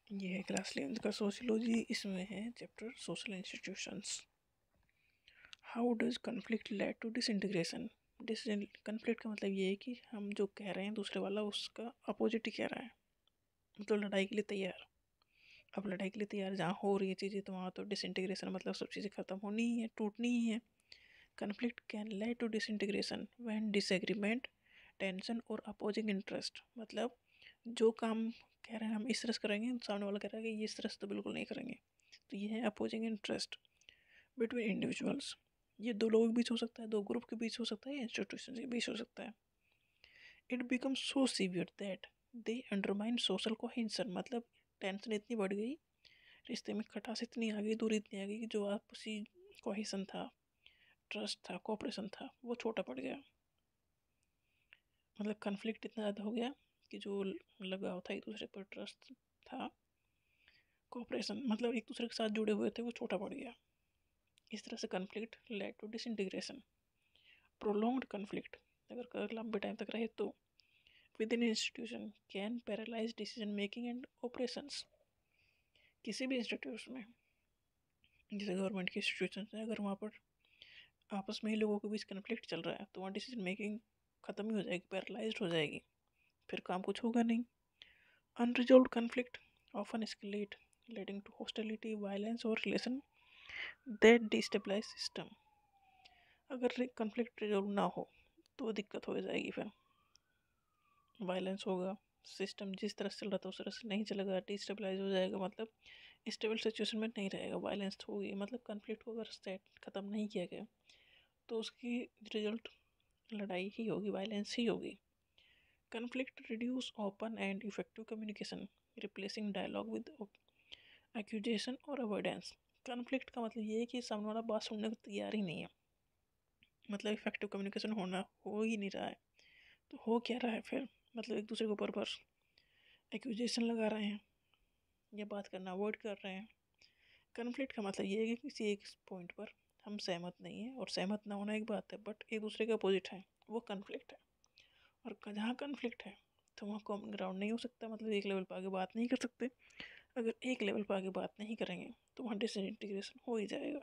ये है class 11th का सोशियोलॉजी। इसमें है chapter social institutions. How does conflict lead to disintegration. Conflict का मतलब ये है कि हम जो कह रहे हैं दूसरे वाला उसका अपोजिट ही कह रहा है, मतलब लड़ाई के लिए तैयार। अब लड़ाई के लिए तैयार जहाँ हो रही है चीज़ें तो वहाँ तो डिसइंटीग्रेशन मतलब सब चीज़ें ख़त्म होनी ही है, टूटनी ही है। Conflict can lead to disintegration when disagreement, tension और अपोजिंग इंटरेस्ट, मतलब जो काम कह रहे हैं हम इस तरह से करेंगे, सामने वाला कह रहा है कि इस तरह से तो बिल्कुल नहीं करेंगे, तो ये है अपोजिंग इंटरेस्ट बिटवीन इंडिविजुअल्स। ये दो लोगों के बीच हो सकता है, दो ग्रुप के बीच हो सकता है, इंस्टीट्यूशन के बीच हो सकता है। It become so severe that they undermine social cohesion, मतलब टेंशन इतनी बढ़ गई, रिश्ते में खटास इतनी आ गई, दूरी इतनी आ गई कि जो आपसी कोहेजन था, ट्रस्ट था, कोऑपरेशन था, वो छोटा पड़ गया। मतलब कन्फ्लिक्ट इतना ज़्यादा हो गया कि जो लगाव था एक दूसरे पर, ट्रस्ट था, कोऑपरेशन मतलब एक दूसरे के साथ जुड़े हुए थे, वो छोटा पड़ गया। इस तरह से conflict lead to disintegration. Prolonged conflict अगर लंबे टाइम तक रहे तो within institution can paralyse decision making and operations. किसी भी इंस्टीट्यूशन में, जैसे गवर्नमेंट की इंस्टीट्यूशन है, अगर वहाँ पर आपस में ही लोगों के बीच कन्फ्लिक्ट चल रहा है तो वहाँ डिसीजन मेकिंग ख़त्म ही हो जाएगी, पैरालाइज हो जाएगी, फिर काम कुछ होगा नहीं। Unresolved conflict often escalate leading to hostility, violence or relation that destabilize system। अगर कन्फ्लिक्ट रिजोल्व ना हो तो दिक्कत हो जाएगी, फिर वायलेंस होगा, सिस्टम जिस तरह से चल रहा था उस तरह से नहीं चलेगा, डिस्टेबलाइज हो जाएगा, मतलब स्टेबल सिचुएशन में नहीं रहेगा, वायलेंस होगी। मतलब कन्फ्लिक्ट को अगर सेट ख़त्म नहीं किया गया तो उसकी रिजल्ट लड़ाई ही होगी, वायलेंस ही होगी। Conflict reduce open and effective communication, replacing dialogue with accusation और अवॉइडेंस। कन्फ्लिक्ट का मतलब ये है कि सामने वाला बात सुनने को तैयार ही नहीं है, मतलब इफेक्टिव कम्युनिकेशन हो ही नहीं रहा है। तो हो क्या रहा है फिर, मतलब एक दूसरे के ऊपर पर एक्यूजेशन लगा रहे हैं या बात करना अवॉइड कर रहे हैं। कन्फ्लिक्ट का मतलब ये है कि किसी एक पॉइंट पर हम सहमत नहीं हैं, और सहमत ना होना एक बात है, बट एक दूसरे के अपोजिट है, वो कन्फ्लिक्ट है। और जहाँ कन्फ्लिक्ट है तो वहाँ कॉमन ग्राउंड नहीं हो सकता, मतलब एक लेवल पर आगे बात नहीं कर सकते। अगर एक लेवल पर आगे बात नहीं करेंगे तो वहाँ डिसइंटीग्रेशन हो ही जाएगा।